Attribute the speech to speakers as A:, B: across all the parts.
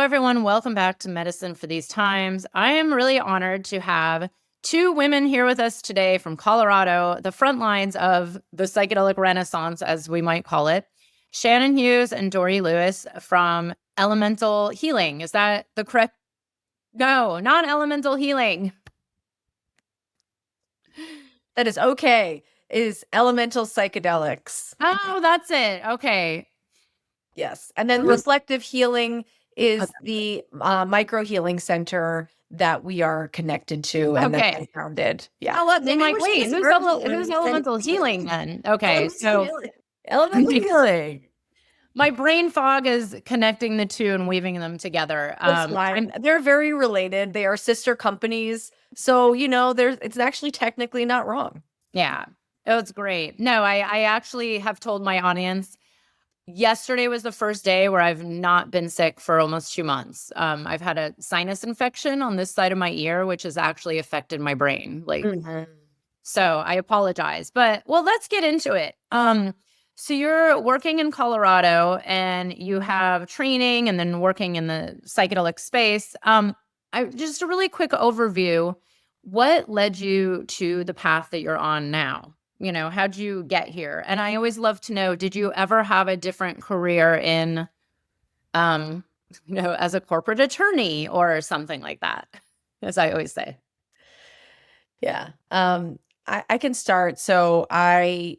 A: Hello, everyone. Welcome back to Medicine for These Times. I am really honored to have two women here with us today from Colorado, the front lines of the psychedelic renaissance, as we might call it. Shannon Hughes and Dori Lewis from Elemental Healing. Is that the correct? No, not Elemental Healing.
B: That is okay. It is Elemental Psychedelics.
A: Oh, that's it. Okay.
B: Yes. And then Reflective Healing is the micro healing center that we are connected to and that I founded. Yeah.
A: Oh, what? They might wait. Who's Elemental Healing then? Okay. So
B: Elemental Healing.
A: my brain fog is connecting the two and weaving them together.
B: That's fine. They're very related. They are sister companies. So, it's actually technically not wrong.
A: Yeah. Oh, it's great. No, I actually have told my audience yesterday was the first day where I've not been sick for almost 2 months. I've had a sinus infection on this side of my ear, which has actually affected my brain. So I apologize, but let's get into it. So you're working in Colorado and you have training and then working in the psychedelic space. Just a really quick overview. What led you to the path that you're on now? How'd you get here? And I always love to know, did you ever have a different career in, as a corporate attorney or something like that, as I always say?
B: Yeah. I can start. So I've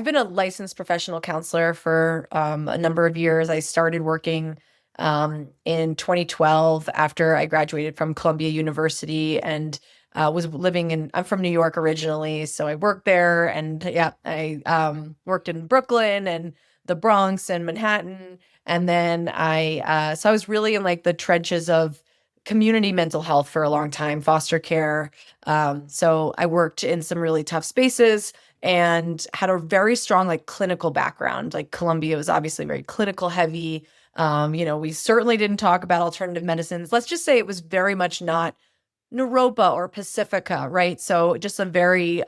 B: been a licensed professional counselor for a number of years. I started working in 2012 after I graduated from Columbia University and was I'm from New York originally. So I worked there and I worked in Brooklyn and the Bronx and Manhattan. And then so I was really in like the trenches of community mental health for a long time, foster care. So I worked in some really tough spaces and had a very strong like clinical background. Like Columbia was obviously very clinical heavy. We certainly didn't talk about alternative medicines. Let's just say it was very much not Naropa or Pacifica, right? So just a very,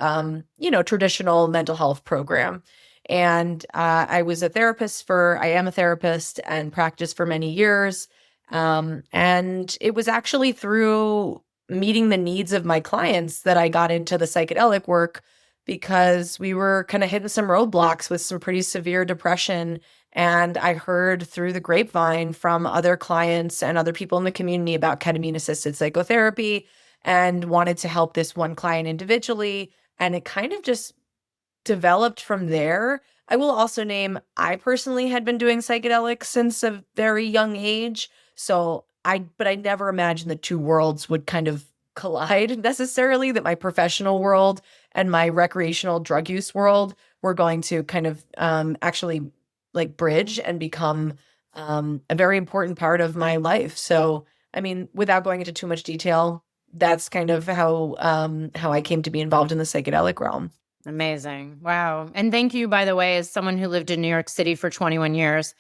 B: traditional mental health program. And I am a therapist and practiced for many years. And it was actually through meeting the needs of my clients that I got into the psychedelic work because we were kind of hitting some roadblocks with some pretty severe depression. And I heard through the grapevine from other clients and other people in the community about ketamine-assisted psychotherapy and wanted to help this one client individually. And it kind of just developed from there. I will also name, I personally had been doing psychedelics since a very young age. But I never imagined the two worlds would kind of collide necessarily, that my professional world and my recreational drug use world were going to kind of actually like bridge and become a very important part of my life. So, I mean, without going into too much detail, that's kind of how I came to be involved in the psychedelic realm.
A: Amazing. Wow. And thank you, by the way, as someone who lived in New York City for 21 years.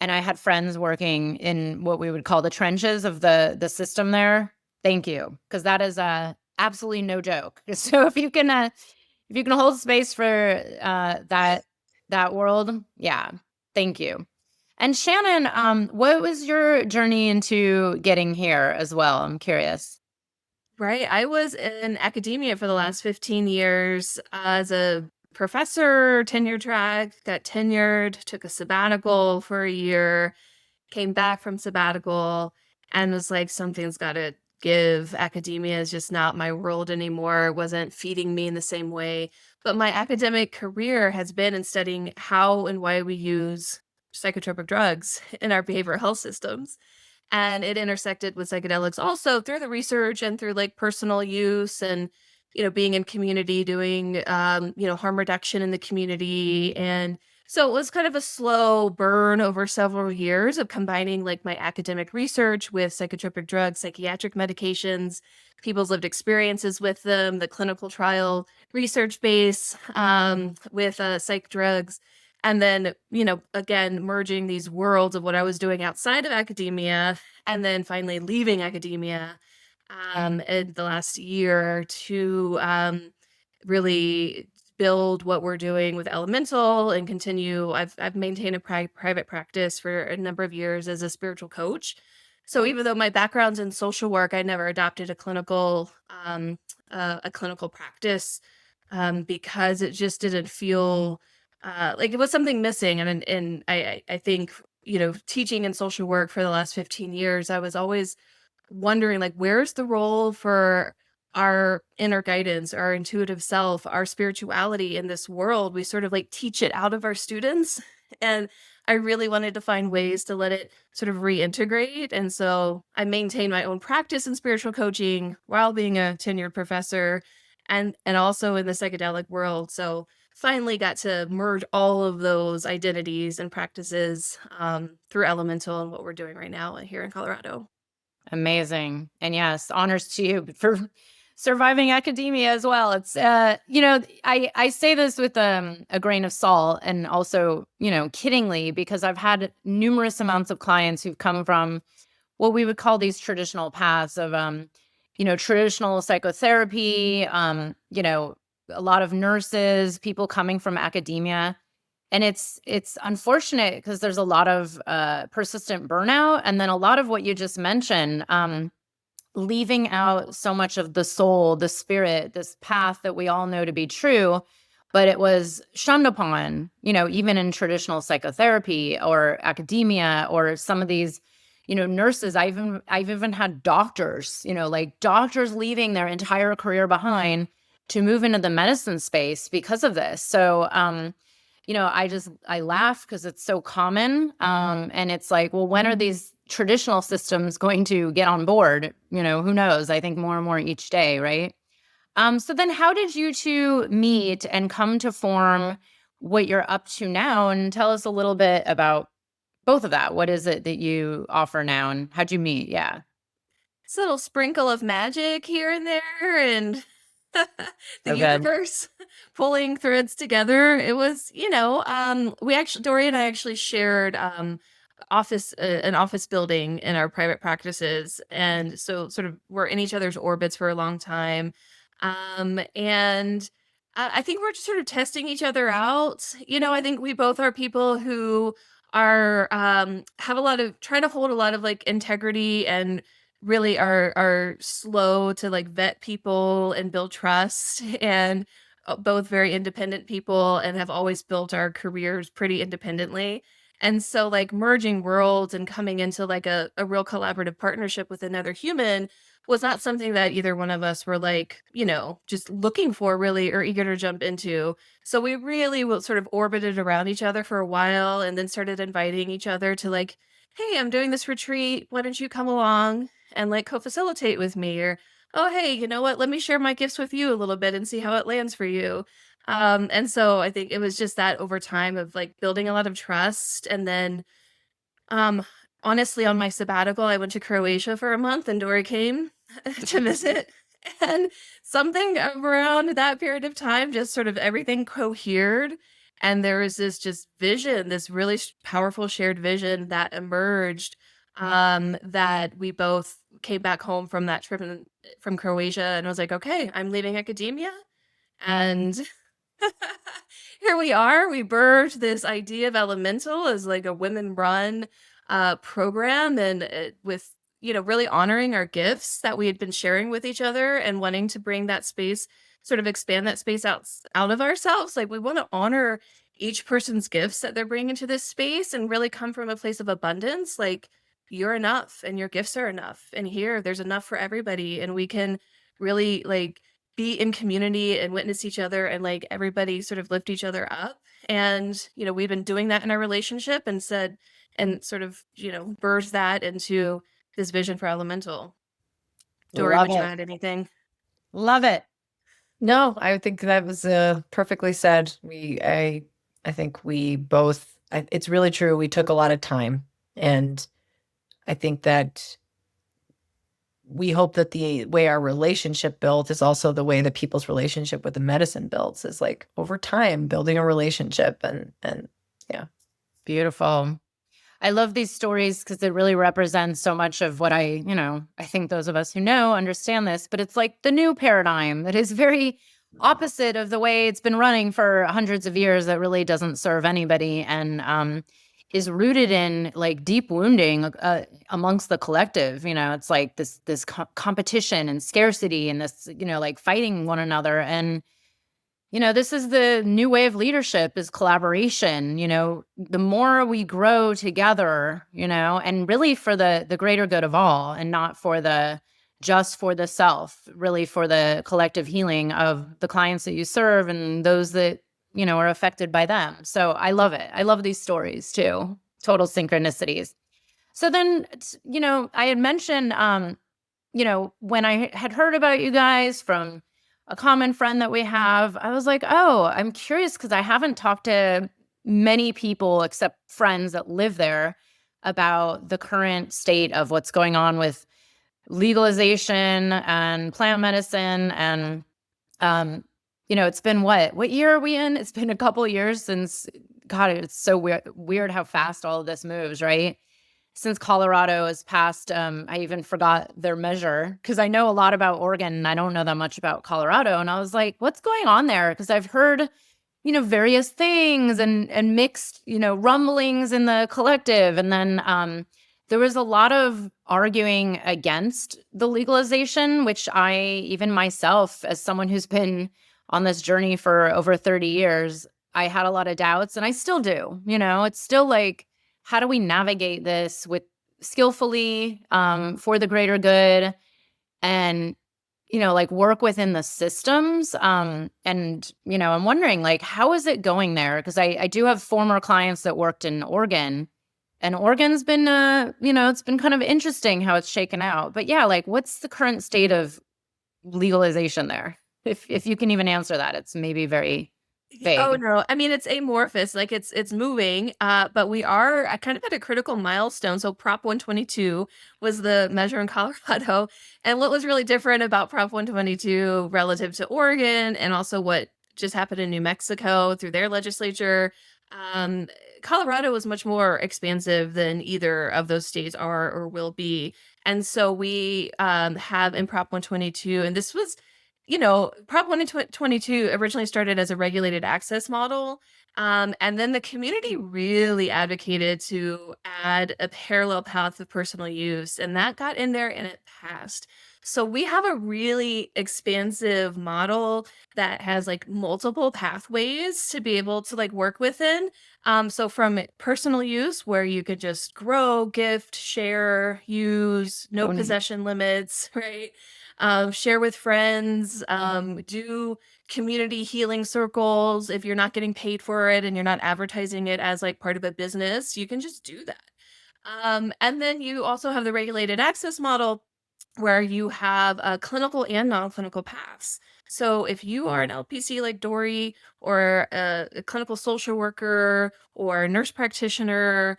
A: And I had friends working in what we would call the trenches of the system there. Thank you. Because that is absolutely no joke. So if you can hold space for that world, yeah. Thank you. And Shannon, what was your journey into getting here as well? I'm curious.
C: Right. I was in academia for the last 15 years as a professor, tenure track, got tenured, took a sabbatical for a year, came back from sabbatical, and was like, something's got to give. Academia is just not my world anymore. It wasn't feeding me in the same way. But my academic career has been in studying how and why we use psychotropic drugs in our behavioral health systems. And it intersected with psychedelics also through the research and through like personal use and, being in community, doing, harm reduction in the community. And so it was kind of a slow burn over several years of combining like my academic research with psychotropic drugs, psychiatric medications, people's lived experiences with them, the clinical trial research base with psych drugs. And then, again, merging these worlds of what I was doing outside of academia and then finally leaving academia in the last year to really build what we're doing with Elemental and continue. I've maintained a private practice for a number of years as a spiritual coach. So even though my background's in social work, I never adopted a clinical practice because it just didn't feel like it was something missing. And I think, teaching in social work for the last 15 years, I was always wondering, like, where's the role for our inner guidance, our intuitive self, our spirituality in this world? We sort of like teach it out of our students. And I really wanted to find ways to let it sort of reintegrate. And so I maintained my own practice in spiritual coaching while being a tenured professor and also in the psychedelic world. So finally got to merge all of those identities and practices through Elemental and what we're doing right now here in Colorado.
A: Amazing. And yes, honors to you for surviving academia as well. It's, I say this with a grain of salt and also, kiddingly, because I've had numerous amounts of clients who've come from what we would call these traditional paths of, traditional psychotherapy, a lot of nurses, people coming from academia. And it's unfortunate because there's a lot of persistent burnout, and then a lot of what you just mentioned, leaving out so much of the soul, the spirit, this path that we all know to be true, but it was shunned upon, even in traditional psychotherapy or academia or some of these, nurses. I've even had doctors, like doctors leaving their entire career behind to move into the medicine space because of this. So, I laugh because it's so common. And it's like, well, when are these traditional systems going to get on board? Who knows? I think more and more each day, right? So then how did you two meet and come to form what you're up to now? And tell us a little bit about both of that. What is it that you offer now and how'd you meet? Yeah.
C: It's a little sprinkle of magic here and there and the
A: So good.
C: universe pulling threads together. It was, Dori and I actually shared an office building in our private practices. And so sort of we're in each other's orbits for a long time. And I think we're just sort of testing each other out. I think we both are people who are have a lot of trying to hold a lot of like integrity and really are slow to like vet people and build trust and both very independent people and have always built our careers pretty independently. And so like merging worlds and coming into like a real collaborative partnership with another human was not something that either one of us were like, just looking for really or eager to jump into. So we really sort of orbited around each other for a while and then started inviting each other to like, hey, I'm doing this retreat. Why don't you come along and like co-facilitate with me? Or, oh, hey, you know what? Let me share my gifts with you a little bit and see how it lands for you. And so I think it was just that over time of like building a lot of trust. And then um honestly, on my sabbatical, I went to Croatia for a month and Dori came to visit. And something around that period of time, just sort of everything cohered. And there was this just vision, this really powerful shared vision that emerged that we both came back home from that trip from Croatia. And I was like, okay, I'm leaving academia. And here we are. We birthed this idea of Elemental as like a women-run program, and with really honoring our gifts that we had been sharing with each other and wanting to bring that space, sort of expand that space out of ourselves. Like we want to honor each person's gifts that they're bringing into this space and really come from a place of abundance. Like you're enough and your gifts are enough, and here there's enough for everybody, and we can really like be in community and witness each other and like everybody sort of lift each other up. And we've been doing that in our relationship and said and sort of birthed that into this vision for Elemental. Dori,
A: Love
C: would you
A: it.
C: add anything?
A: Love it.
B: No, I think that was perfectly said. I think we both, it's really true. We took a lot of time. And I think that we hope that the way our relationship built is also the way that people's relationship with the medicine builds, is like over time building a relationship and yeah.
A: Beautiful. I love these stories because it really represents so much of what I think those of us who know understand this, but it's like the new paradigm that is very opposite of the way it's been running for hundreds of years that really doesn't serve anybody, and is rooted in like deep wounding amongst the collective. It's like this competition and scarcity and this, like fighting one another. And this is the new way of leadership, is collaboration. The more we grow together, and really for the greater good of all, and not just for the self, really for the collective healing of the clients that you serve and those that, are affected by them. So I love it. I love these stories too. Total synchronicities. So then, I had mentioned, when I had heard about you guys from a common friend that we have, I was like, oh, I'm curious because I haven't talked to many people except friends that live there about the current state of what's going on with legalization and plant medicine. And, it's been what year are we in? It's been a couple years since, God, it's so weird how fast all of this moves, right? Since Colorado has passed, I even forgot their measure because I know a lot about Oregon and I don't know that much about Colorado. And I was like, what's going on there? Because I've heard, various things and mixed, rumblings in the collective. And then there was a lot of arguing against the legalization, which even myself, as someone who's been on this journey for over 30 years, I had a lot of doubts, and I still do. It's still like, how do we navigate this with skillfully, for the greater good, and like work within the systems. And I'm wondering, like, how is it going there? Because I do have former clients that worked in Oregon, and Oregon's been it's been kind of interesting how it's shaken out. But yeah, like, what's the current state of legalization there? If you can even answer that, it's maybe very
C: Oh
A: vague.
C: no, I mean it's amorphous, like it's moving, but we are kind of at a critical milestone. So Prop 122 was the measure in Colorado, and what was really different about Prop 122 relative to Oregon, and also what just happened in New Mexico through their legislature. Um, Colorado was much more expansive than either of those states are or will be, and so we have in Prop 122, and this was Prop 122 originally started as a regulated access model. And then the community really advocated to add a parallel path of personal use, and that got in there and it passed. So we have a really expansive model that has like multiple pathways to be able to like work within. So from personal use, where you could just grow, gift, share, use, no
A: Oh, neat.
C: possession limits, right? Share with friends, do community healing circles. If you're not getting paid for it and you're not advertising it as like part of a business, you can just do that. And then you also have the regulated access model where you have clinical and non-clinical paths. So if you are an LPC like Dori, or a clinical social worker or a nurse practitioner,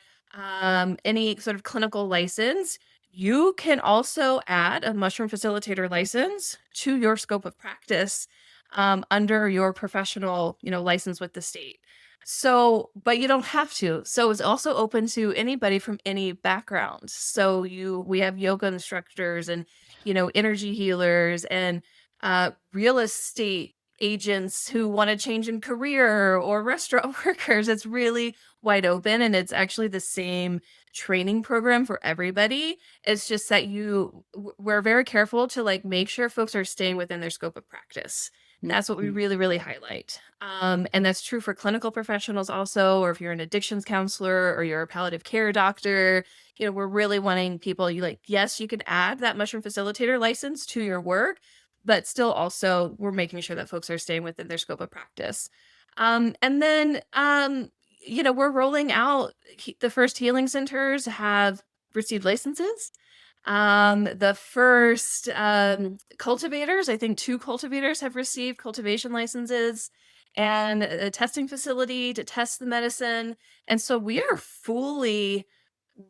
C: any sort of clinical license, you can also add a mushroom facilitator license to your scope of practice, under your professional, license with the state. So, but you don't have to. So it's also open to anybody from any background. So we have yoga instructors and, energy healers and real estate agents who want to change in career, or restaurant workers. It's really wide open, and it's actually the same training program for everybody. It's just that we're very careful to like make sure folks are staying within their scope of practice. That's what we really, really highlight. And that's true for clinical professionals also, or if you're an addictions counselor or you're a palliative care doctor, we're really wanting people, yes, you can add that mushroom facilitator license to your work, but still also we're making sure that folks are staying within their scope of practice. And then, we're rolling out, the first healing centers have received licenses. The first cultivators, I think 2 cultivators have received cultivation licenses, and a testing facility to test the medicine. And so we are fully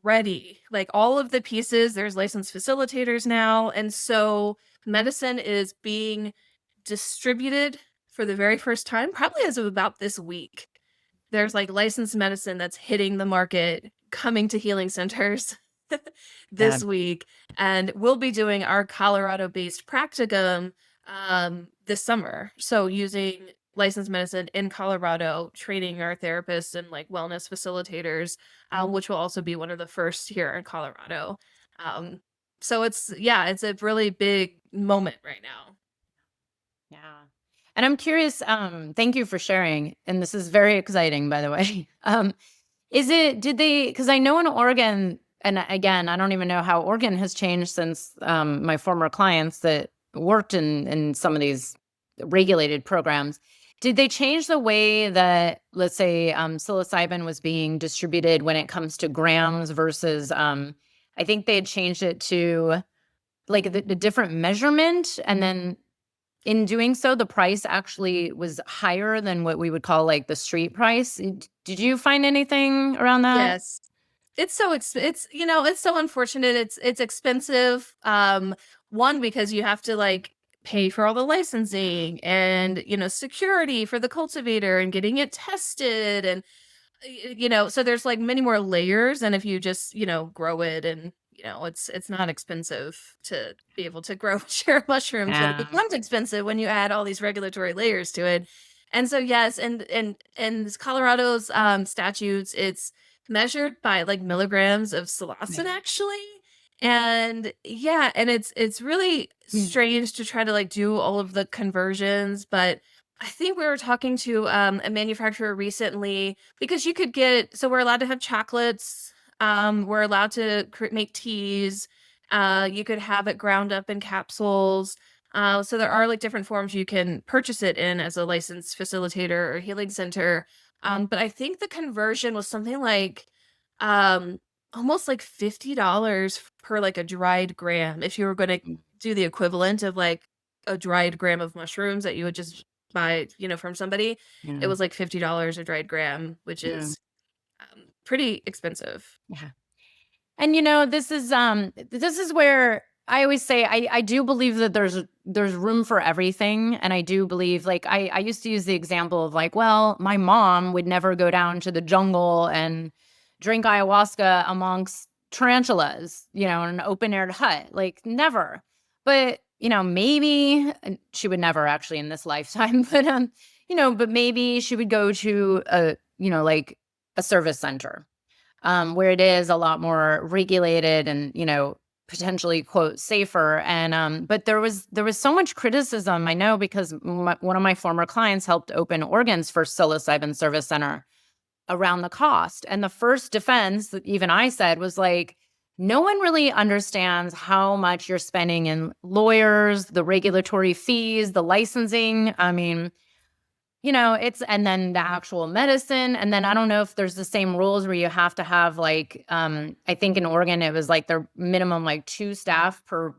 C: ready. Like all of the pieces, there's licensed facilitators now. And so medicine is being distributed for the very first time, probably as of about this week. There's like licensed medicine that's hitting the market, coming to healing centers
A: Yeah.
C: this week. And we'll be doing our Colorado based practicum this summer. So using licensed medicine in Colorado, training our therapists and like wellness facilitators, which will also be one of the first here in Colorado. Um, so it's a really big moment right now.
A: Yeah. And I'm curious, thank you for sharing. And this is very exciting, by the way. Because I know in Oregon, and again, I don't even know how Oregon has changed since my former clients that worked in some of these regulated programs. Did they change the way that, let's say, psilocybin was being distributed when it comes to grams versus, I think they had changed it to like the different measurement. And then in doing so, the price actually was higher than what we would call like the street price. Did you find anything around that?
C: Yes. It's so unfortunate. It's expensive. One, because you have to like pay for all the licensing and, security for the cultivator and getting it tested and so there's like many more layers, and if you just, grow it and, it's not expensive to be able to grow and share mushrooms, but it
A: Yeah.
C: becomes expensive when you add all these regulatory layers to it. And so yes, and this Colorado's statutes, it's measured by like milligrams of psilocin actually. And yeah, and it's really strange to try to like do all of the conversions, but I think we were talking to a manufacturer recently because we're allowed to have chocolates. We're allowed to make teas. You could have it ground up in capsules. So there are like different forms you can purchase it in as a licensed facilitator or healing center. But I think the conversion was something like um, almost like $50 per like a dried gram. If you were going to do the equivalent of like a dried gram of mushrooms that you would just buy, from somebody, it
A: Yeah.
C: was like $50 a dried gram, which
A: Yeah.
C: is pretty expensive.
A: Yeah. And this is where I always say I do believe that there's room for everything. And I do believe like I used to use the example of like, well, my mom would never go down to the jungle and drink ayahuasca amongst tarantulas, in an open aired hut. Like never. But maybe and she would never actually in this lifetime, but maybe she would go to like a service center where it is a lot more regulated and potentially quote safer. And but there was so much criticism, I know, because one of my former clients helped open Oregon's first psilocybin service center around the cost, and the first defense that even I said was like, no one really understands how much you're spending in lawyers, the regulatory fees, the licensing. I mean, it's and then the actual medicine. And then I don't know if there's the same rules where you have to have like, I think in Oregon it was like their minimum like 2 staff per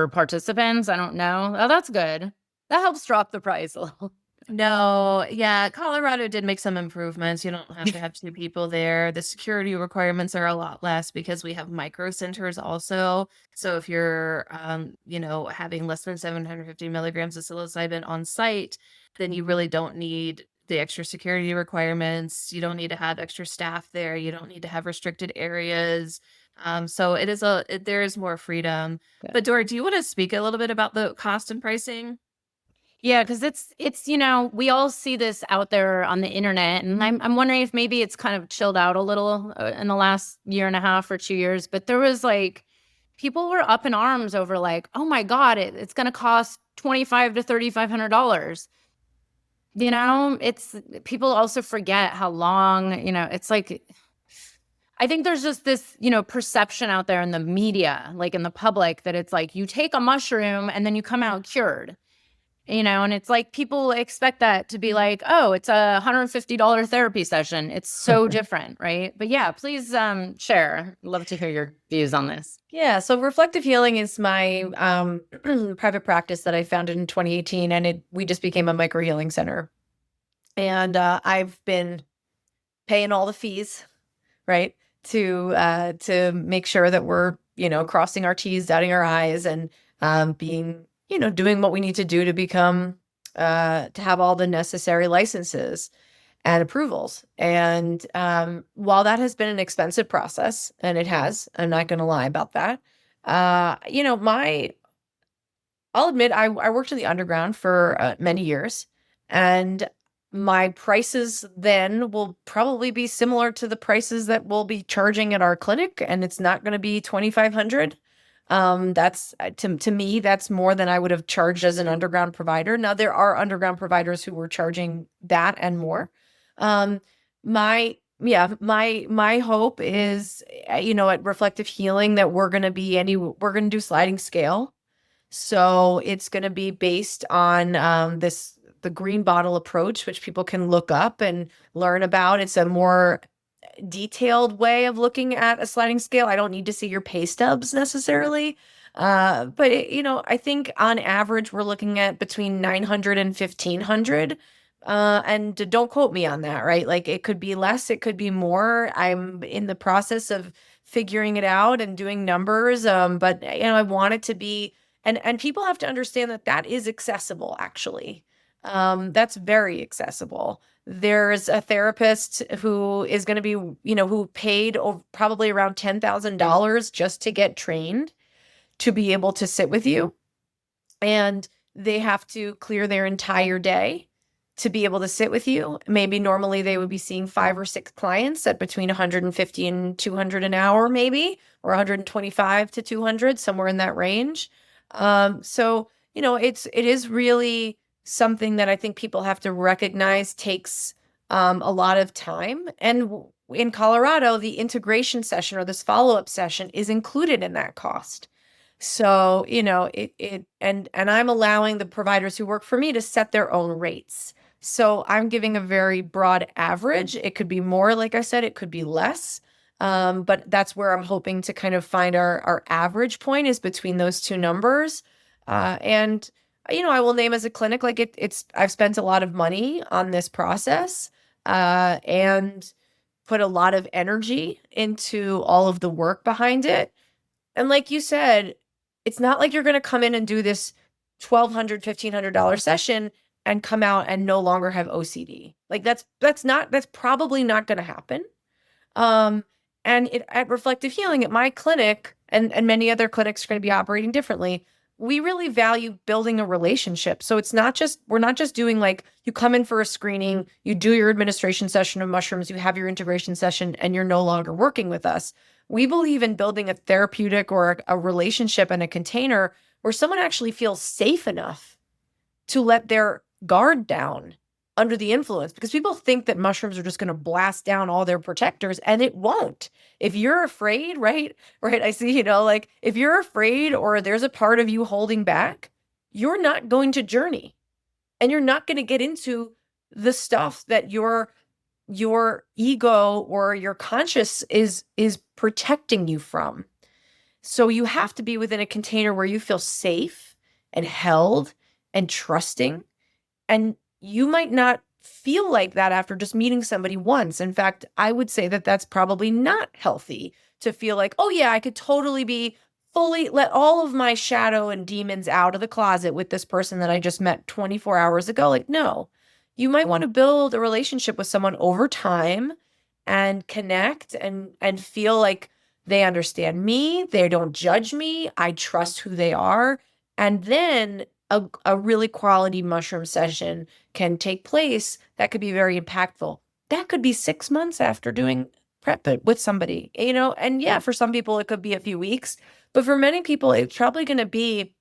A: participants. I don't know. Oh, that's good. That helps drop the price a little.
C: No, yeah, Colorado did make some improvements. You don't have to have two people there. The security requirements are a lot less because we have micro centers also. So if you're, having less than 750 milligrams of psilocybin on site, then you really don't need the extra security requirements. You don't need to have extra staff there. You don't need to have restricted areas. So there is more freedom.
A: Good.
C: But Dora, do you want to speak a little bit about the cost and pricing?
A: Yeah, because it's we all see this out there on the internet, and I'm wondering if maybe it's kind of chilled out a little in the last year and a half or 2 years. But there was like people were up in arms over like, oh my god, it's going to cost $2,500 to $3,500. It's people also forget how long. It's like I think there's just this perception out there in the media, like in the public, that it's like you take a mushroom and then you come out cured. And it's like people expect that to be like, oh, it's a $150 therapy session. It's so different, right? But yeah, please share. Love to hear your views on this.
B: Yeah, so reflective healing is my private practice that I founded in 2018, and we just became a micro healing center. And I've been paying all the fees, right, to make sure that we're crossing our T's, dotting our I's, and being doing what we need to do to become to have all the necessary licenses and approvals. And while that has been an expensive process, and it has, I'm not going to lie about that, my I'll admit I worked in the underground for many years, and my prices then will probably be similar to the prices that we'll be charging at our clinic, and it's not going to be 2,500. That's to me, that's more than I would have charged as an underground provider. Now there are underground providers who were charging that and more. Um, my hope is, at Reflective Healing that we're going to do sliding scale. So it's going to be based on the green bottle approach, which people can look up and learn about. It's a more detailed way of looking at a sliding scale. I don't need to see your pay stubs necessarily. But I think on average, we're looking at between 900 and 1,500. And don't quote me on that, right? Like it could be less, it could be more. I'm in the process of figuring it out and doing numbers. But I want it to be, and people have to understand that is accessible, actually. That's very accessible. There's a therapist who is going to be, who paid probably around $10,000 just to get trained to be able to sit with you. And they have to clear their entire day to be able to sit with you. Maybe normally they would be seeing 5 or 6 clients at between 150 and 200 an hour, maybe, or 125 to 200, somewhere in that range. So, it is really something that I think people have to recognize takes a lot of time. And in Colorado, the integration session or this follow-up session is included in that cost. So, and I'm allowing the providers who work for me to set their own rates. So I'm giving a very broad average. It could be more, like I said, it could be less. But that's where I'm hoping to kind of find our average point is between those two numbers. And I will name as a clinic, like I've spent a lot of money on this process, and put a lot of energy into all of the work behind it. And like you said, it's not like you're going to come in and do this $1,200, $1,500 session and come out and no longer have OCD. Like that's probably not going to happen. And at Reflective Healing at my clinic and many other clinics are going to be operating differently. We really value building a relationship. So we're not just doing like, you come in for a screening, you do your administration session of mushrooms, you have your integration session, and you're no longer working with us. We believe in building a therapeutic or a relationship and a container where someone actually feels safe enough to let their guard down under the influence, because people think that mushrooms are just going to blast down all their protectors, and it won't. If you're afraid, right, I see, like if you're afraid or there's a part of you holding back, you're not going to journey, and you're not going to get into the stuff that your ego or your conscious is protecting you from. So you have to be within a container where you feel safe and held and trusting. And you might not feel like that after just meeting somebody once. In fact, I would say that that's probably not healthy to feel like, oh yeah, I could totally be fully let all of my shadow and demons out of the closet with this person that I just met 24 hours ago. Like, no, you might want to build a relationship with someone over time and connect and feel like they understand me. They don't judge me. I trust who they are. And then a really quality mushroom session can take place that could be very impactful. That could be 6 months after doing prep with somebody, and yeah, for some people it could be a few weeks, but for many people it's probably going to be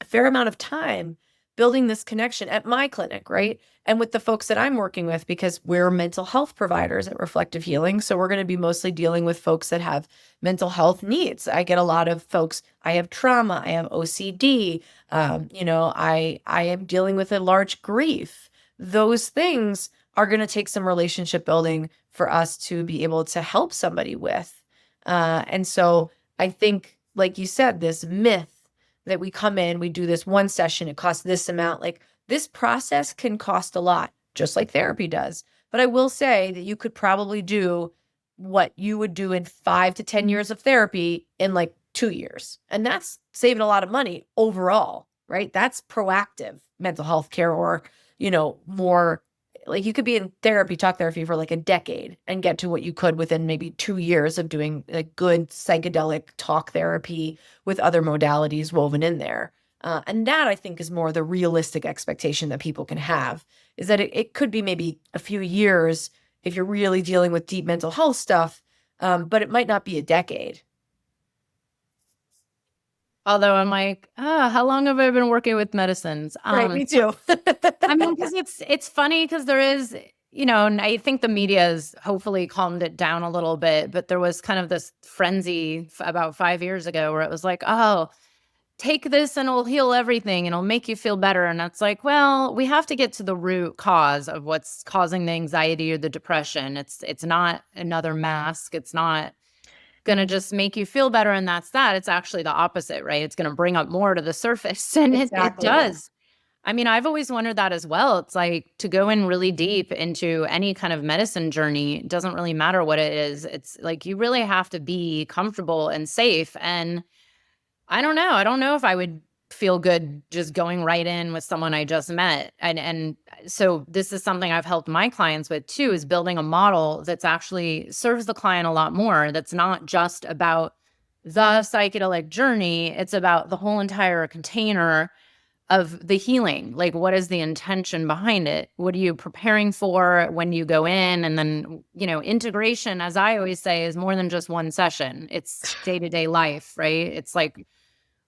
B: a fair amount of time building this connection at my clinic, right? And with the folks that I'm working with, because we're mental health providers at Reflective Healing. So we're going to be mostly dealing with folks that have mental health needs. I get a lot of folks, I have trauma, I have OCD, I am dealing with a large grief. Those things are going to take some relationship building for us to be able to help somebody with. And so I think, like you said, this myth that we come in, we do this one session, it costs this amount. Like this process can cost a lot, just like therapy does. But I will say that you could probably do what you would do in 5 to 10 years of therapy in like 2 years. And that's saving a lot of money overall, right? That's proactive mental health care, or, more like you could be in talk therapy for like a decade and get to what you could within maybe 2 years of doing like good psychedelic talk therapy with other modalities woven in there. And that, I think, is more the realistic expectation that people can have, is that it could be maybe a few years if you're really dealing with deep mental health stuff, but it might not be a decade.
A: Although I'm like, how long have I been working with medicines?
B: Right, me too.
A: I mean, because it's funny because there is, and I think the media has hopefully calmed it down a little bit, but there was kind of this frenzy about 5 years ago where it was like, oh, take this and it'll heal everything and it'll make you feel better. And it's like, well, we have to get to the root cause of what's causing the anxiety or the depression. It's not another mask. It's not going to just make you feel better and that's that. It's actually the opposite, right? It's going to bring up more to the surface. And it
B: Exactly.
A: does. I mean, I've always wondered that as well. It's like to go in really deep into any kind of medicine journey, it doesn't really matter what it is. It's like you really have to be comfortable and safe. And I don't know. I don't know if I would feel good just going right in with someone I just met. And so this is something I've helped my clients with too, is building a model that's actually serves the client a lot more. That's not just about the psychedelic journey. It's about the whole entire container of the healing. Like, what is the intention behind it? What are you preparing for when you go in? And then, integration, as I always say, is more than just one session. It's day-to-day life, right? It's like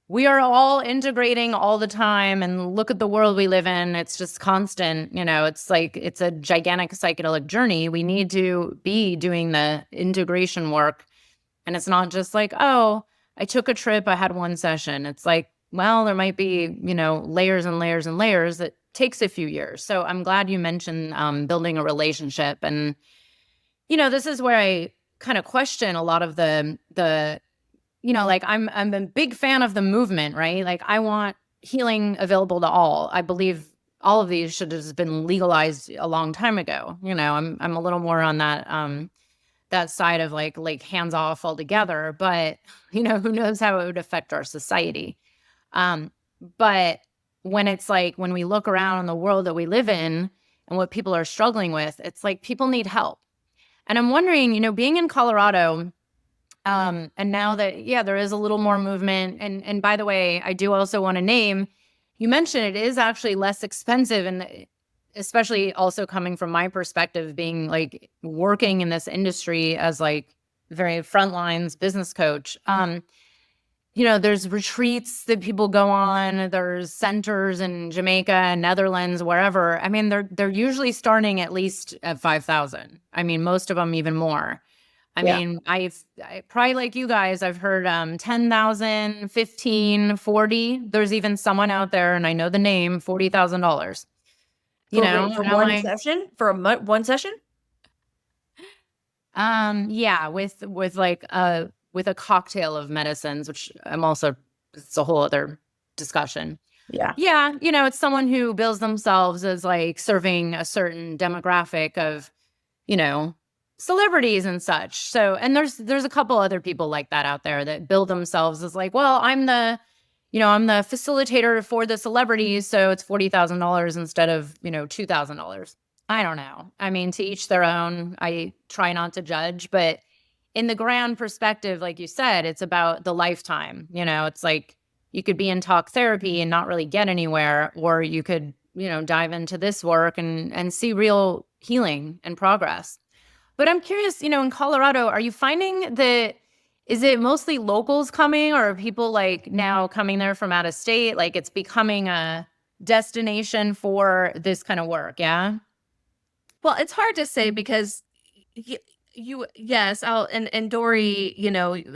A: we are all integrating all the time, and look at the world we live in. It's just constant, it's like it's a gigantic psychedelic journey. We need to be doing the integration work. And it's not just like, oh, I took a trip, I had one session. It's like, well, there might be, layers and layers and layers that takes a few years. So I'm glad you mentioned building a relationship. And, this is where I kind of question a lot of the like I'm a big fan of the movement, right? Like I want healing available to all. I believe all of these should have been legalized a long time ago. I'm a little more on that side of like hands off altogether, but who knows how it would affect our society. But when it's like, when we look around in the world that we live in and what people are struggling with, it's like people need help. And I'm wondering, being in Colorado, and now that, there is a little more movement. And by the way, I do also want to name, you mentioned it is actually less expensive, and especially also coming from my perspective, being like working in this industry as like very front lines business coach. There's retreats that people go on. There's centers in Jamaica, Netherlands, wherever. I mean, they're usually starting at least at 5,000. I mean, most of them even more. I mean, I probably like you guys, I've heard 10,000, 15, 40. There's even someone out there, and I know the name, $40,000.
B: For one session? For one session?
A: Yeah, with like with a cocktail of medicines, which it's a whole other discussion.
B: Yeah.
A: Yeah, it's someone who bills themselves as like serving a certain demographic of, celebrities and such. So, and there's a couple other people like that out there that bill themselves as like, well, I'm the facilitator for the celebrities, so it's $40,000 instead of, $2,000. I don't know. I mean, to each their own. I try not to judge, but in the grand perspective, like you said, it's about the lifetime. It's like you could be in talk therapy and not really get anywhere, or you could, dive into this work and see real healing and progress. But I'm curious, in Colorado, are you finding that, is it mostly locals coming, or are people like now coming there from out of state? Like it's becoming a destination for this kind of work, yeah?
C: Well, it's hard to say because yes, and Dori,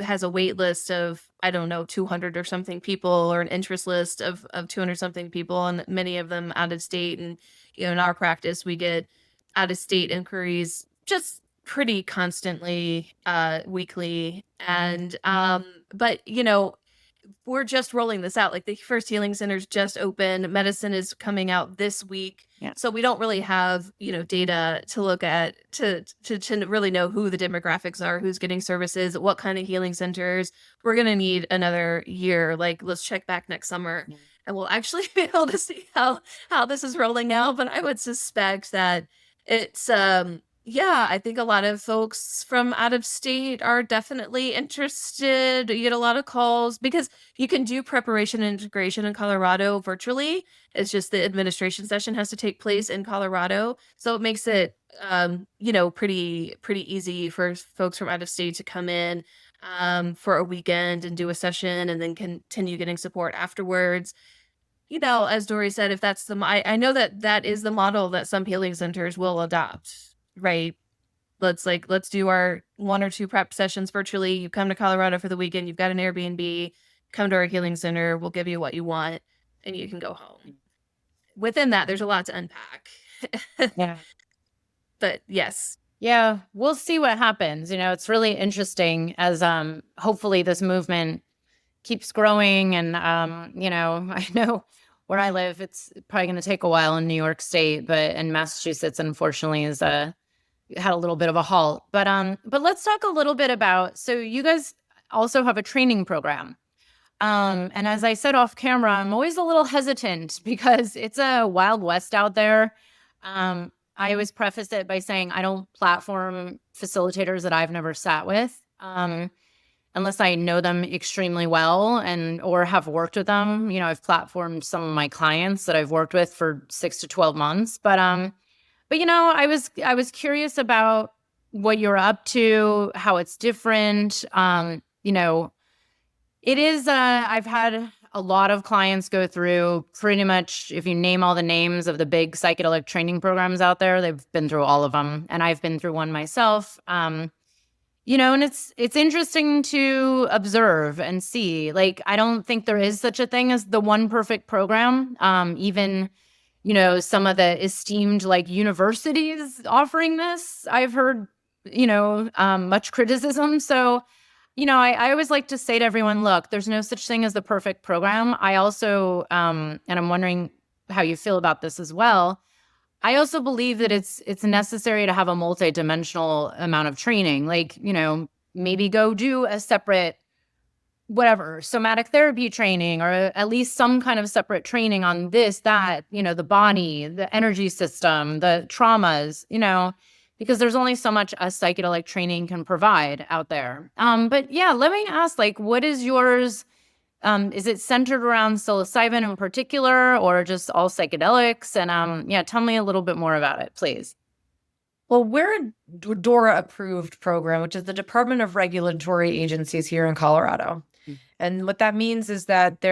C: has a wait list of, I don't know, 200 or something people, or an interest list of 200 something people, and many of them out of state. And, in our practice, we get out of state inquiries just pretty constantly, weekly. And, but, we're just rolling this out. Like the first healing centers just opened. Medicine is coming out this week.
A: Yeah.
C: So we don't really have, data to look at to really know who the demographics are, who's getting services, what kind of healing centers. We're going to need another year. Like, let's check back next summer and we'll actually be able to see how this is rolling out. But I would suspect that it's, Yeah, I think a lot of folks from out of state are definitely interested. You get a lot of calls because you can do preparation and integration in Colorado virtually. It's just the administration session has to take place in Colorado. So it makes it pretty easy for folks from out of state to come in for a weekend and do a session and then continue getting support afterwards. As Dori said, if that's I know that that is the model that some healing centers will adopt, right? Let's do our 1 or 2 prep sessions virtually. You come to Colorado for the weekend, you've got an Airbnb, come to our healing center, we'll give you what you want, and you can go home. Within that, there's a lot to unpack.
A: Yeah.
C: But yes.
A: Yeah, we'll see what happens. It's really interesting as hopefully this movement keeps growing and I know where I live it's probably going to take a while in New York State, but in Massachusetts unfortunately is had a little bit of a halt. But let's talk a little bit about, so you guys also have a training program. And as I said off camera, I'm always a little hesitant because it's a wild west out there. I always preface it by saying I don't platform facilitators that I've never sat with, unless I know them extremely well or have worked with them. I've platformed some of my clients that I've worked with for 6 to 12 months. But I was curious about what you're up to, how it's different. It is, I've had a lot of clients go through pretty much, if you name all the names of the big psychedelic training programs out there, they've been through all of them. And I've been through one myself. And it's interesting to observe and see. Like, I don't think there is such a thing as the one perfect program. Even, some of the esteemed like universities offering this, I've heard, much criticism. So, I always like to say to everyone, look, there's no such thing as the perfect program. I also, and I'm wondering how you feel about this as well. I also believe that it's necessary to have a multidimensional amount of training. Like, maybe go do a separate whatever, somatic therapy training, or at least some kind of separate training on this, that, the body, the energy system, the traumas, because there's only so much a psychedelic training can provide out there. But yeah, let me ask, like, what is yours? Is it centered around psilocybin in particular or just all psychedelics? And yeah, tell me a little bit more about it, please.
B: Well, we're a DORA approved program, which is the Department of Regulatory Agencies here in Colorado. And what that means is that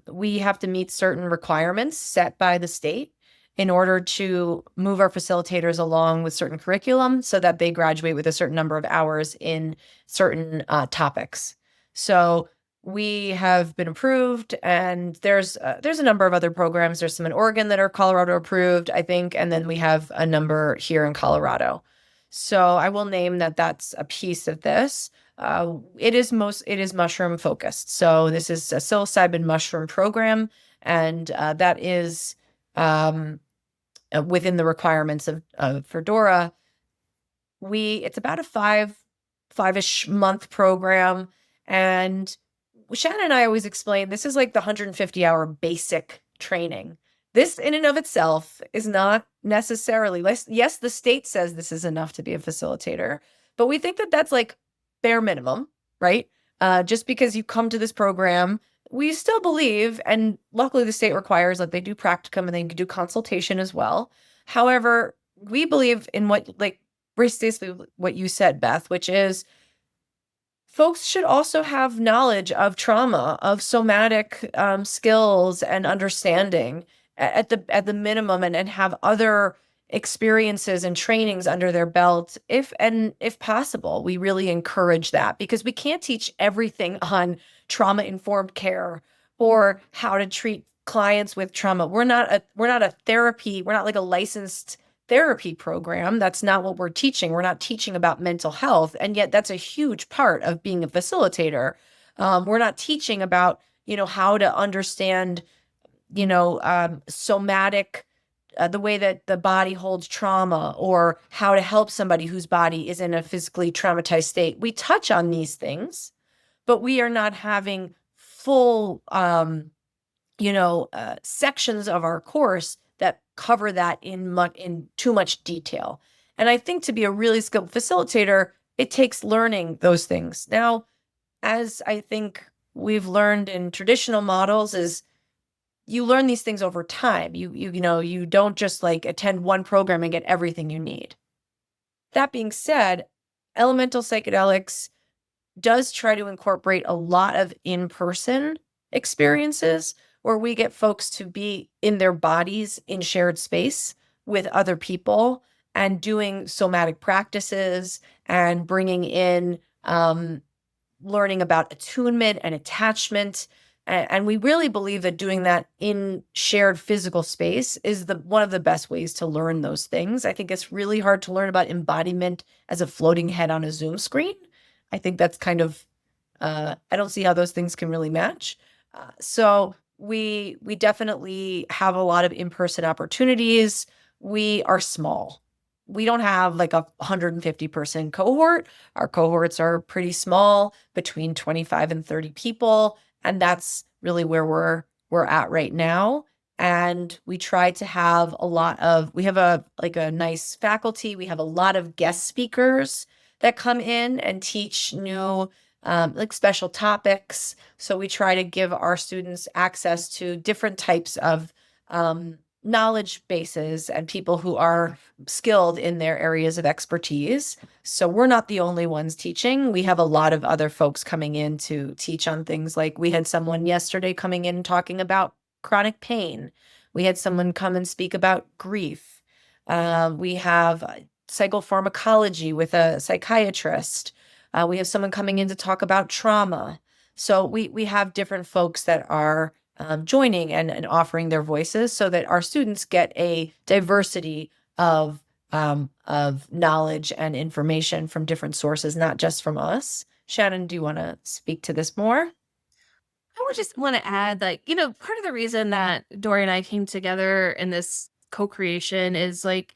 B: we have to meet certain requirements set by the state in order to move our facilitators along with certain curriculum so that they graduate with a certain number of hours in certain topics. So we have been approved, and there's a number of other programs. There's some in Oregon that are Colorado approved, I think, and then we have a number here in Colorado. So I will name that that's a piece of this. It is mushroom focused. So this is a psilocybin mushroom program, and that is within the requirements of for DORA. It's about a five-ish month program, and Shannon and I always explain this is like the 150-hour basic training. This in and of itself is not necessarily, yes, the state says this is enough to be a facilitator, but we think that that's like bare minimum, right? Just because you come to this program, we still believe, and luckily the state requires that they do practicum and they do consultation as well. However, we believe in basically what you said, Beth, which is folks should also have knowledge of trauma, of somatic skills and understanding at the minimum, and have other experiences and trainings under their belt if possible. We really encourage that because we can't teach everything on trauma-informed care or how to treat clients with trauma. We're not a therapy, we're not like a licensed therapy program. That's not what we're teaching. We're not teaching about mental health. And yet that's a huge part of being a facilitator. We're not teaching about, how to understand, somatic, the way that the body holds trauma, or how to help somebody whose body is in a physically traumatized state. We touch on these things, but we are not having full, sections of our course that cover that in too much detail. And I think to be a really skilled facilitator, it takes learning those things. Now, as I think we've learned in traditional models, is you learn these things over time. You don't just like attend one program and get everything you need. That being said, Elemental Psychedelics does try to incorporate a lot of in-person experiences where we get folks to be in their bodies in shared space with other people and doing somatic practices and bringing in learning about attunement and attachment. And we really believe that doing that in shared physical space is one of the best ways to learn those things. I think it's really hard to learn about embodiment as a floating head on a Zoom screen. I think that's kind of, I don't see how those things can really match. So we definitely have a lot of in-person opportunities. We are small. We don't have like a 150-person cohort. Our cohorts are pretty small, between 25 and 30 people, and that's really where we're at right now. And we try to have we have a nice faculty. We have a lot of guest speakers that come in and teach new like special topics. So we try to give our students access to different types of knowledge bases and people who are skilled in their areas of expertise. So we're not the only ones teaching. We have a lot of other folks coming in to teach on things, like we had someone yesterday coming in talking about chronic pain. We had someone come and speak about grief. We have psychopharmacology with a psychiatrist. We have someone coming in to talk about trauma. So we have different folks that are joining and offering their voices so that our students get a diversity of knowledge and information from different sources, not just from us. Shannon, do you want to speak to this more?
C: I would just want to add, like, part of the reason that Dori and I came together in this co-creation is like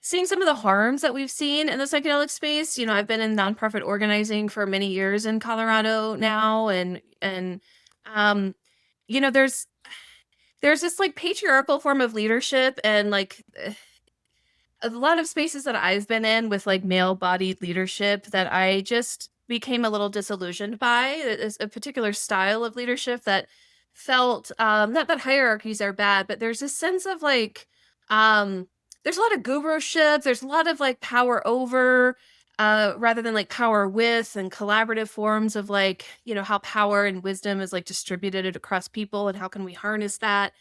C: seeing some of the harms that we've seen in the psychedelic space. I've been in nonprofit organizing for many years in Colorado now, and there's this like patriarchal form of leadership, and like a lot of spaces that I've been in with like male-bodied leadership that I just became a little disillusioned by. It's a particular style of leadership that felt not that hierarchies are bad, but there's this sense of like there's a lot of guruship, there's a lot of like power over rather than like power with, and collaborative forms of like, how power and wisdom is like distributed across people and how can we harness that.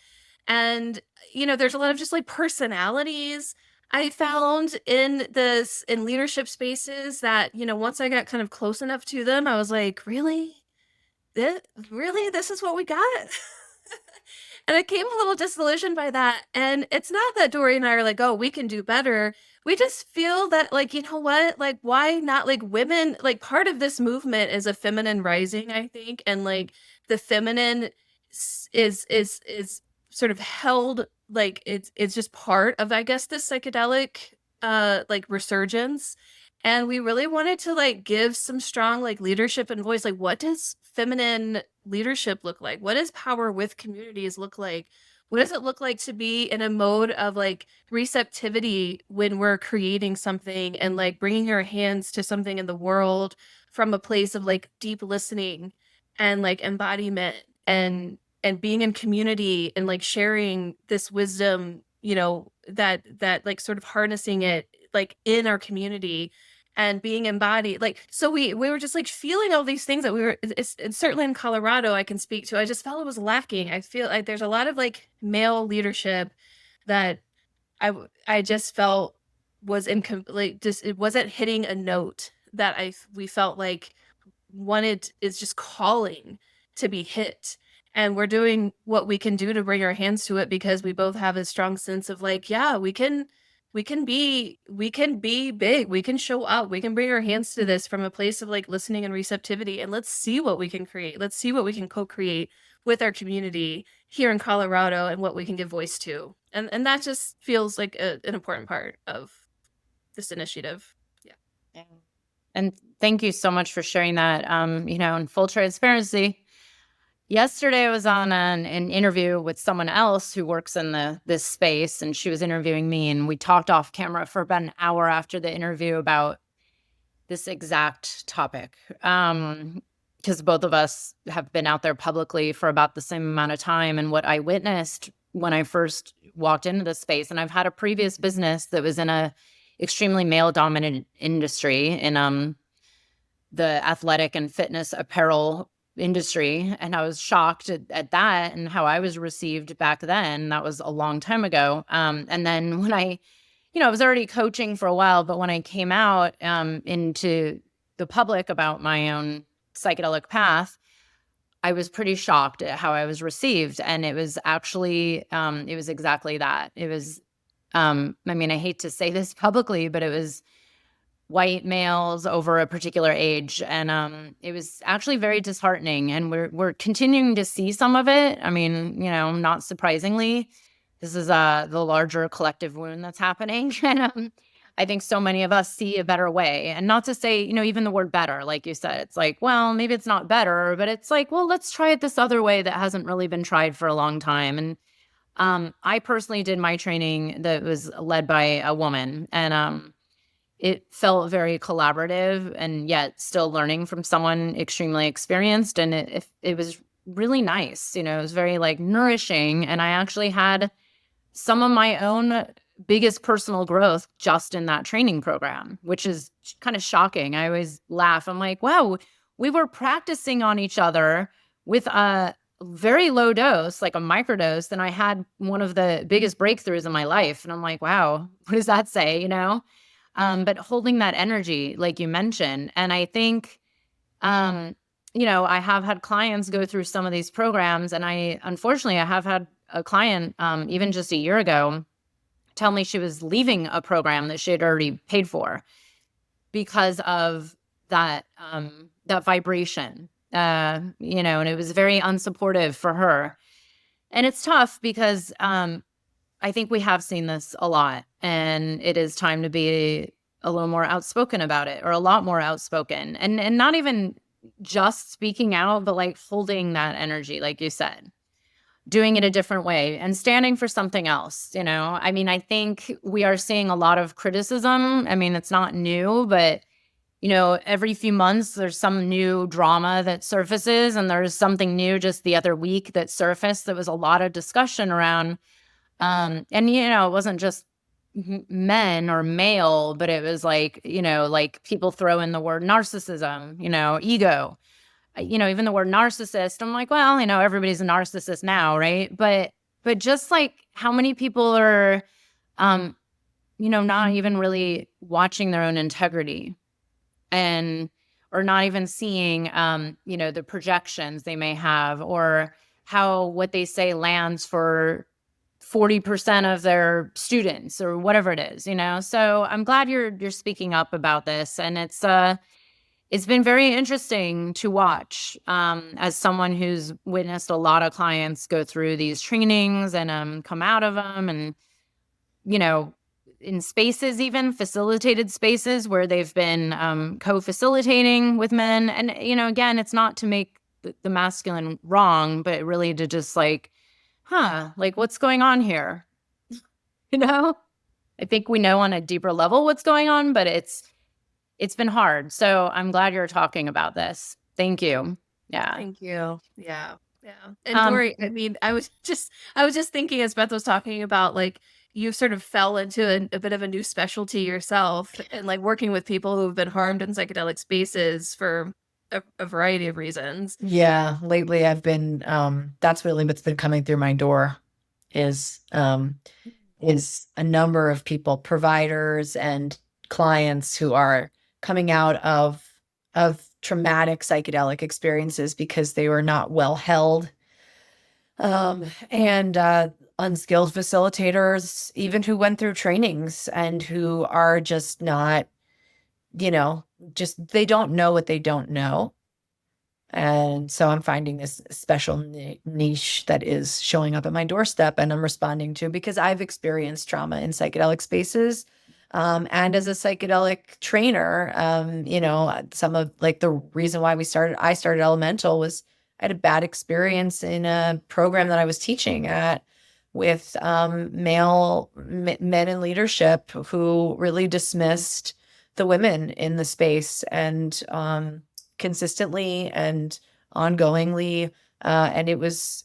C: And, there's a lot of just like personalities I found in leadership spaces that, once I got kind of close enough to them, I was like, really? Really? This is what we got? And I came a little disillusioned by that. And it's not that Dori and I are like, oh, we can do better. We just feel that, like, you know what? Like, why not, like, women? Like, part of this movement is a feminine rising, I think. And like the feminine is sort of held, like it's just part of, I guess, this psychedelic like resurgence. And we really wanted to like give some strong like leadership and voice. Like, what does feminine leadership look like? What does power with communities look like? What does it look like to be in a mode of like receptivity when we're creating something, and like bringing our hands to something in the world from a place of like deep listening and like embodiment, and being in community and like sharing this wisdom, that like sort of harnessing it like in our community and being embodied. Like, so we were just like feeling all these things that it's certainly in Colorado I can speak to. I just felt it was lacking. I feel like there's a lot of like male leadership that I just felt was incomplete. Just, it wasn't hitting a note that we felt like wanted, is just calling to be hit. And we're doing what we can do to bring our hands to it, because we both have a strong sense of like, yeah, we can be big, we can show up, we can bring our hands to this from a place of like listening and receptivity, and let's see what we can create. Let's see what we can co-create with our community here in Colorado, and what we can give voice to. And that just feels like an important part of this initiative. Yeah.
A: Yeah. And thank you so much for sharing that. In full transparency, Yesterday, I was on an interview with someone else who works in this space, and she was interviewing me, and we talked off camera for about an hour after the interview about this exact topic. Because both of us have been out there publicly for about the same amount of time, and what I witnessed when I first walked into the space, and I've had a previous business that was in a extremely male-dominant industry in the athletic and fitness apparel industry. And I was shocked at that and how I was received back then. That was a long time ago. And then when I was already coaching for a while, but when I came out into the public about my own psychedelic path, I was pretty shocked at how I was received. And it was actually, it was exactly that. It was, I mean, I hate to say this publicly, but it was white males over a particular age, and it was actually very disheartening. And we're continuing to see some of it. I mean, not surprisingly, this is the larger collective wound that's happening, and I think so many of us see a better way. And not to say, even the word better, like you said, it's like, well, maybe it's not better, but it's like, well, let's try it this other way that hasn't really been tried for a long time. And I personally did my training that was led by a woman, and it felt very collaborative and yet still learning from someone extremely experienced. And it was really nice. It was very like nourishing. And I actually had some of my own biggest personal growth just in that training program, which is kind of shocking. I always laugh. I'm like, wow, we were practicing on each other with a very low dose, like a microdose. And I had one of the biggest breakthroughs in my life. And I'm like, wow, what does that say, but holding that energy, like you mentioned. And I think, I have had clients go through some of these programs, and unfortunately, I have had a client, even just a year ago, tell me she was leaving a program that she had already paid for because of that, that vibration, and it was very unsupportive for her. And it's tough because, I think we have seen this a lot, and it is time to be a little more outspoken about it, or a lot more outspoken, and not even just speaking out, but like holding that energy, like you said, doing it a different way and standing for something else. I mean, I think we are seeing a lot of criticism. I mean, it's not new, but every few months there's some new drama that surfaces, and there's something new just the other week that surfaced. There was a lot of discussion around and it wasn't just men or male, but it was like, like people throw in the word narcissism, ego, even the word narcissist. I'm like, well, everybody's a narcissist now, right? But just like how many people are, not even really watching their own integrity, and or not even seeing, the projections they may have, or how what they say lands for 40% of their students, or whatever it is, So I'm glad you're speaking up about this. And it's been very interesting to watch, as someone who's witnessed a lot of clients go through these trainings and come out of them, and in spaces, even facilitated spaces where they've been co-facilitating with men. And again, it's not to make the masculine wrong, but really to just like, like what's going on here? I think we know on a deeper level what's going on, but it's been hard. So I'm glad you're talking about this. Thank you. Yeah.
C: Thank you. Yeah. Yeah. And Dori, I mean, I was just thinking as Beth was talking about, like, you sort of fell into a bit of a new specialty yourself, and like working with people who have been harmed in psychedelic spaces for a variety of reasons.
B: Yeah, lately I've been that's really what's been coming through my door is a number of people, providers and clients, who are coming out of traumatic psychedelic experiences because they were not well held, and unskilled facilitators, even who went through trainings and who are just not, just they don't know what they don't know. And so I'm finding this special niche that is showing up at my doorstep, and I'm responding to, because I've experienced trauma in psychedelic spaces. And as a psychedelic trainer, some of like the reason why I started Elemental was I had a bad experience in a program that I was teaching at with men in leadership who really dismissed the women in the space, and consistently and ongoingly, and it was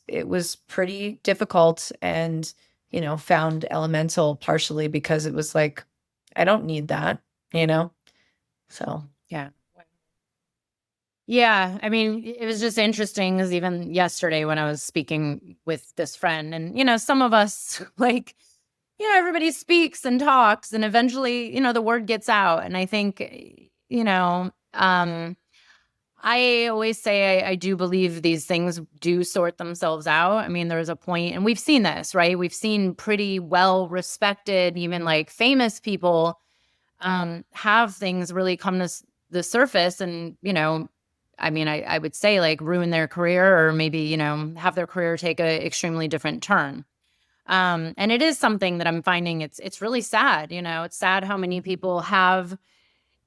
B: pretty difficult, and found Elemental partially because it was like, I don't need that, so.
A: Yeah. Yeah, I mean, it was just interesting because even yesterday when I was speaking with this friend, and some of us like, everybody speaks and talks, and eventually, the word gets out. And I think, I always say I do believe these things do sort themselves out. I mean, there's a point, and we've seen this, right? We've seen pretty well respected, even like famous people, have things really come to the surface, and I mean, I would say like ruin their career, or maybe have their career take a extremely different turn. And it is something that I'm finding it's really sad. It's sad how many people have.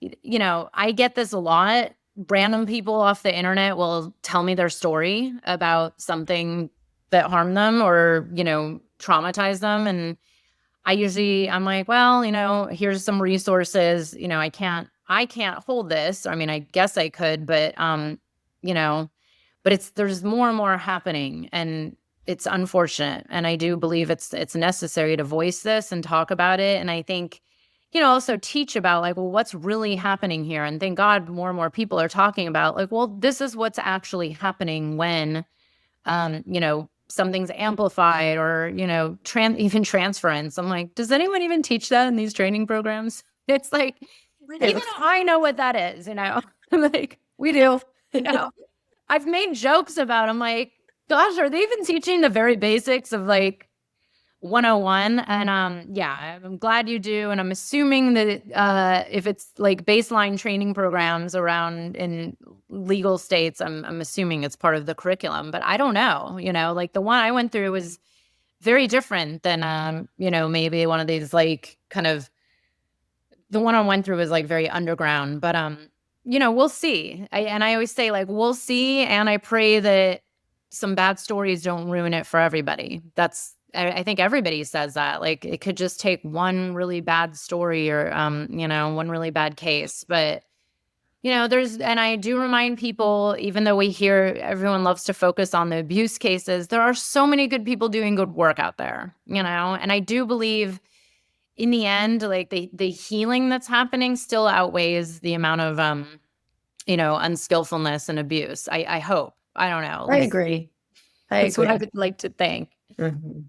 A: I get this a lot. Random people off the internet will tell me their story about something that harmed them or traumatized them, and I'm like, well, here's some resources. I can't hold this. I mean, I guess I could, but you know, but there's more and more happening, and it's unfortunate. And I do believe it's necessary to voice this and talk about it. And I think, also teach about like, well, what's really happening here. And thank God more and more people are talking about like, well, this is what's actually happening when something's amplified, or even transference. I'm like, does anyone even teach that in these training programs? It's like, even I know what that is. I'm like,
B: We do.
A: I've made jokes about, I'm like, gosh, are they even teaching the very basics of like 101? And yeah, I'm glad you do. And I'm assuming that if it's like baseline training programs around in legal states, I'm assuming it's part of the curriculum, but I don't know, like the one I went through was very different than maybe one of these like kind of, the one I went through was like very underground, but we'll see. I always say like, we'll see. And I pray that some bad stories don't ruin it for everybody. I think everybody says that. Like, it could just take one really bad story, or one really bad case. But and I do remind people, even though we hear everyone loves to focus on the abuse cases, there are so many good people doing good work out there, and I do believe in the end, like the healing that's happening still outweighs the amount of unskillfulness and abuse. I hope. I don't know.
B: I agree.
A: That's what I would like to think.
B: Mm-hmm.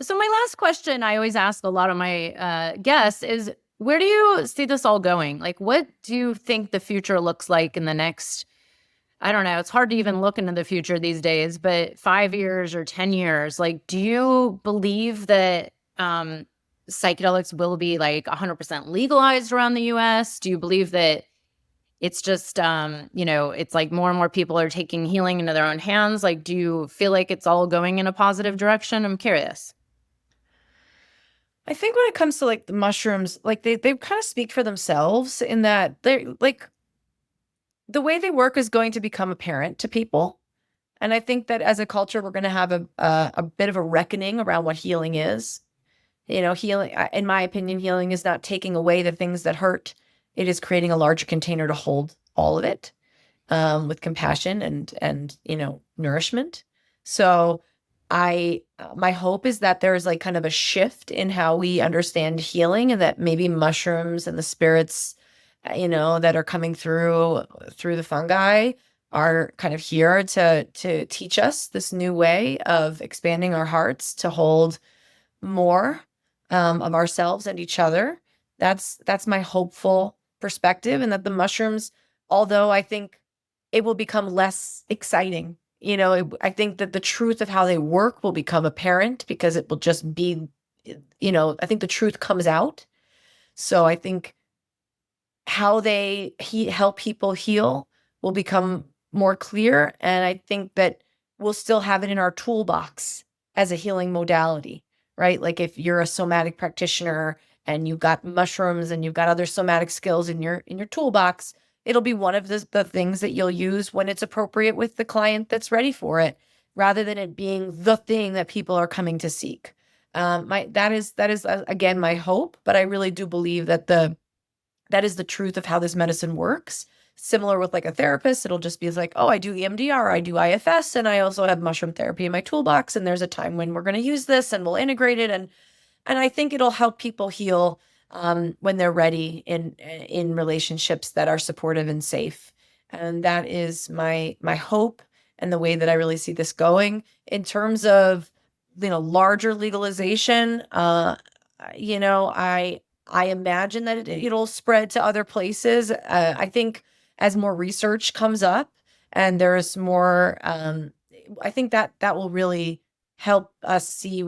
A: So my last question I always ask a lot of my guests is, where do you see this all going? Like, what do you think the future looks like in the next, I don't know, it's hard to even look into the future these days, but 5 years or 10 years, like, do you believe that psychedelics will be like 100% legalized around the US? Do you believe that it's just, it's like more and more people are taking healing into their own hands? Like, do you feel like it's all going in a positive direction? I'm curious.
B: I think when it comes to like the mushrooms, like they kind of speak for themselves in that they're like, the way they work is going to become apparent to people. And I think that as a culture, we're going to have a bit of a reckoning around what healing is. Healing, in my opinion, healing is not taking away the things that hurt. It is creating a larger container to hold all of it, with compassion and nourishment. So my hope is that there's like kind of a shift in how we understand healing, and that maybe mushrooms and the spirits, that are coming through the fungi are kind of here to teach us this new way of expanding our hearts to hold more of ourselves and each other. That's my hopeful perspective, and that the mushrooms, although I think it will become less exciting, I think that the truth of how they work will become apparent, because it will just be, I think the truth comes out. So I think how they help people heal will become more clear, and I think that we'll still have it in our toolbox as a healing modality. Right? Like if you're a somatic practitioner and you've got mushrooms and you've got other somatic skills in your toolbox, it'll be one of the things that you'll use when it's appropriate with the client that's ready for it, rather than it being the thing that people are coming to seek. That is again my hope, but I really do believe that that is the truth of how this medicine works. Similar with like a therapist, it'll just be like, oh, I do EMDR, I do IFS, and I also have mushroom therapy in my toolbox. And there's a time when we're going to use this and we'll integrate it. And I think it'll help people heal when they're ready in relationships that are supportive and safe. And that is my hope and the way that I really see this going. In terms of, larger legalization, I imagine that it'll spread to other places. I think as more research comes up and there's more, I think that will really help us see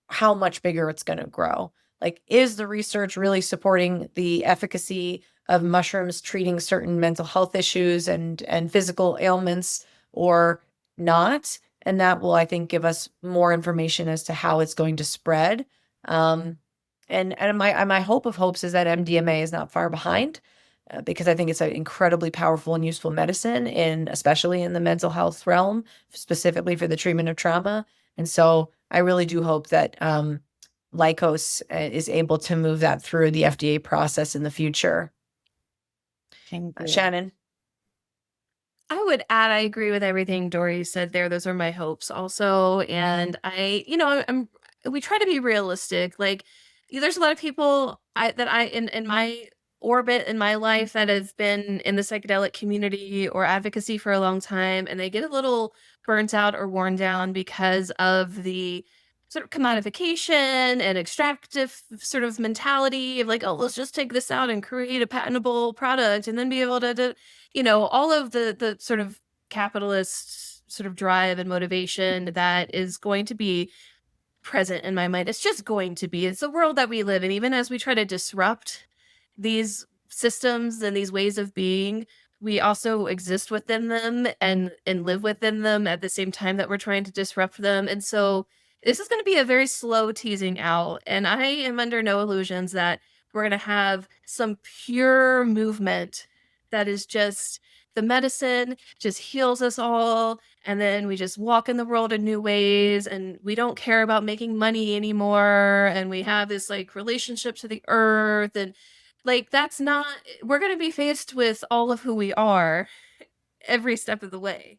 B: how much bigger it's going to grow. Like, is the research really supporting the efficacy of mushrooms treating certain mental health issues and physical ailments, or not? And that will, I think, give us more information as to how it's going to spread. And my hope of hopes is that MDMA is not far behind, because I think it's an incredibly powerful and useful medicine, especially in the mental health realm, specifically for the treatment of trauma. And so I really do hope that Lykos is able to move that through the FDA process in the future. Shannon?
C: I would add, I agree with everything Dori said there. Those are my hopes also. And we try to be realistic. Like, there's a lot of people in my orbit in my life that have been in the psychedelic community or advocacy for a long time, and they get a little burnt out or worn down because of the sort of commodification and extractive sort of mentality of like, oh, let's just take this out and create a patentable product and then be able to all of the sort of capitalist sort of drive and motivation that is going to be present in my mind. It's just going to be. It's the world that we live in. Even as we try to disrupt these systems and these ways of being, we also exist within them and live within them at the same time that we're trying to disrupt them. And so this is going to be a very slow teasing out. And I am under no illusions that we're going to have some pure movement that is just the medicine just heals us all. And then we just walk in the world in new ways, and we don't care about making money anymore. And we have this like relationship to the earth. And like, we're going to be faced with all of who we are every step of the way.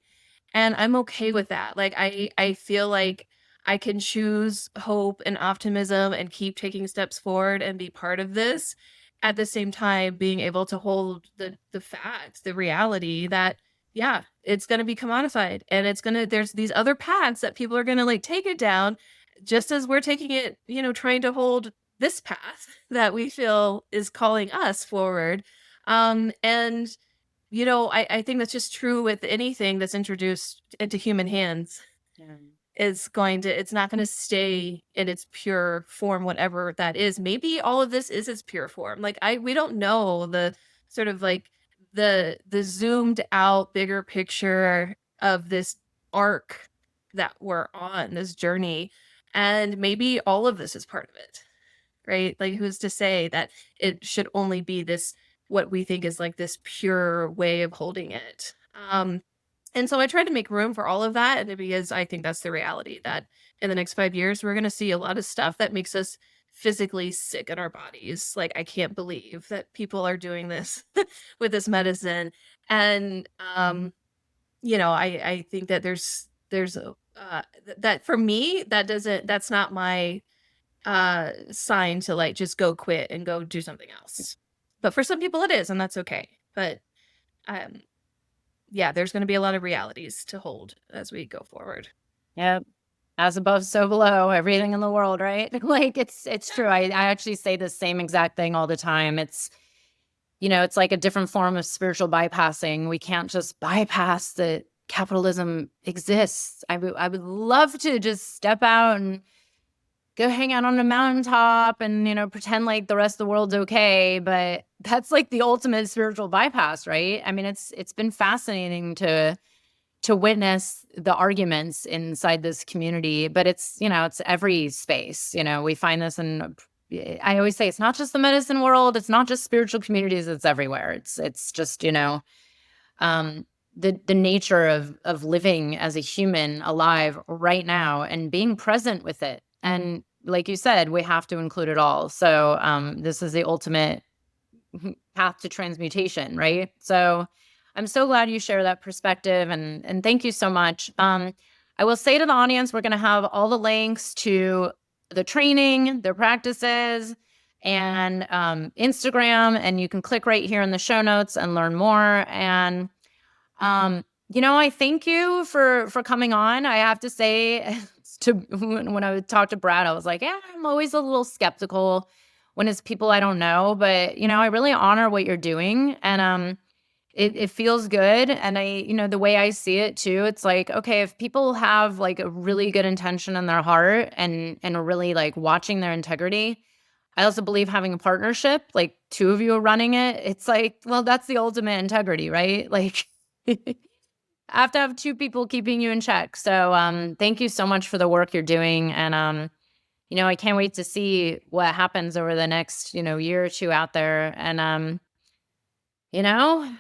C: And I'm okay with that. Like, I feel like I can choose hope and optimism and keep taking steps forward and be part of this, at the same time being able to hold the facts, the reality that, yeah, it's going to be commodified, and there's these other paths that people are going to like take it down, just as we're taking it, trying to hold this path that we feel is calling us forward. And I think that's just true with anything that's introduced into human hands. Yeah. It's not going to stay in its pure form, whatever that is. Maybe all of this is its pure form. Like, we don't know the sort of like the zoomed out bigger picture of this arc that we're on, this journey. And maybe all of this is part of it, right? Like, who's to say that it should only be this, what we think is like this pure way of holding it. And so I tried to make room for all of that, and because I think that's the reality, that in the next 5 years, we're going to see a lot of stuff that makes us physically sick in our bodies. Like, I can't believe that people are doing this with this medicine. And, I think that there's that for me, that's not my sign to like just go quit and go do something else. But for some people it is, and that's okay. But yeah, there's going to be a lot of realities to hold as we go forward.
A: Yep. As above, so below, everything in the world, right? Like, it's true. I actually say the same exact thing all the time. It's like a different form of spiritual bypassing. We can't just bypass that capitalism exists. I would love to just step out and go hang out on a mountaintop and, pretend like the rest of the world's okay. But that's like the ultimate spiritual bypass, right? I mean, it's been fascinating to witness the arguments inside this community, but it's every space. We find this in, I always say it's not just the medicine world, it's not just spiritual communities, it's everywhere. It's just, the nature of living as a human alive right now and being present with it. And like you said, we have to include it all. So this is the ultimate path to transmutation, right? So I'm so glad you share that perspective, and thank you so much. I will say to the audience, we're going to have all the links to the training, their practices, and Instagram, and you can click right here in the show notes and learn more. And I thank you for coming on. I have to say, when I would talk to Brad, I was like, yeah, I'm always a little skeptical when it's people I don't know, but I really honor what you're doing, and it feels good. And the way I see it too, it's like, okay, if people have like a really good intention in their heart and are really like watching their integrity, I also believe having a partnership, like two of you are running it. It's like, well, that's the ultimate integrity, right? Like, I have to have two people keeping you in check. So, thank you so much for the work you're doing. And, I can't wait to see what happens over the next, year or two out there. And, you know,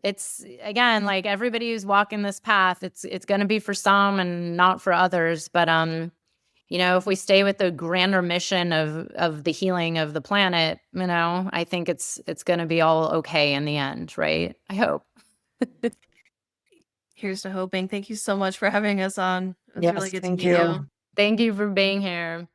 A: it's again, like everybody who's walking this path, it's going to be for some and not for others. But, if we stay with the grander mission of the healing of the planet, I think it's going to be all okay in the end, right? I hope.
C: Here's to hoping. Thank you so much for having us on. It was really
B: Yes,
C: good to
B: thank
C: meet you.
B: you.
A: Thank you for being here.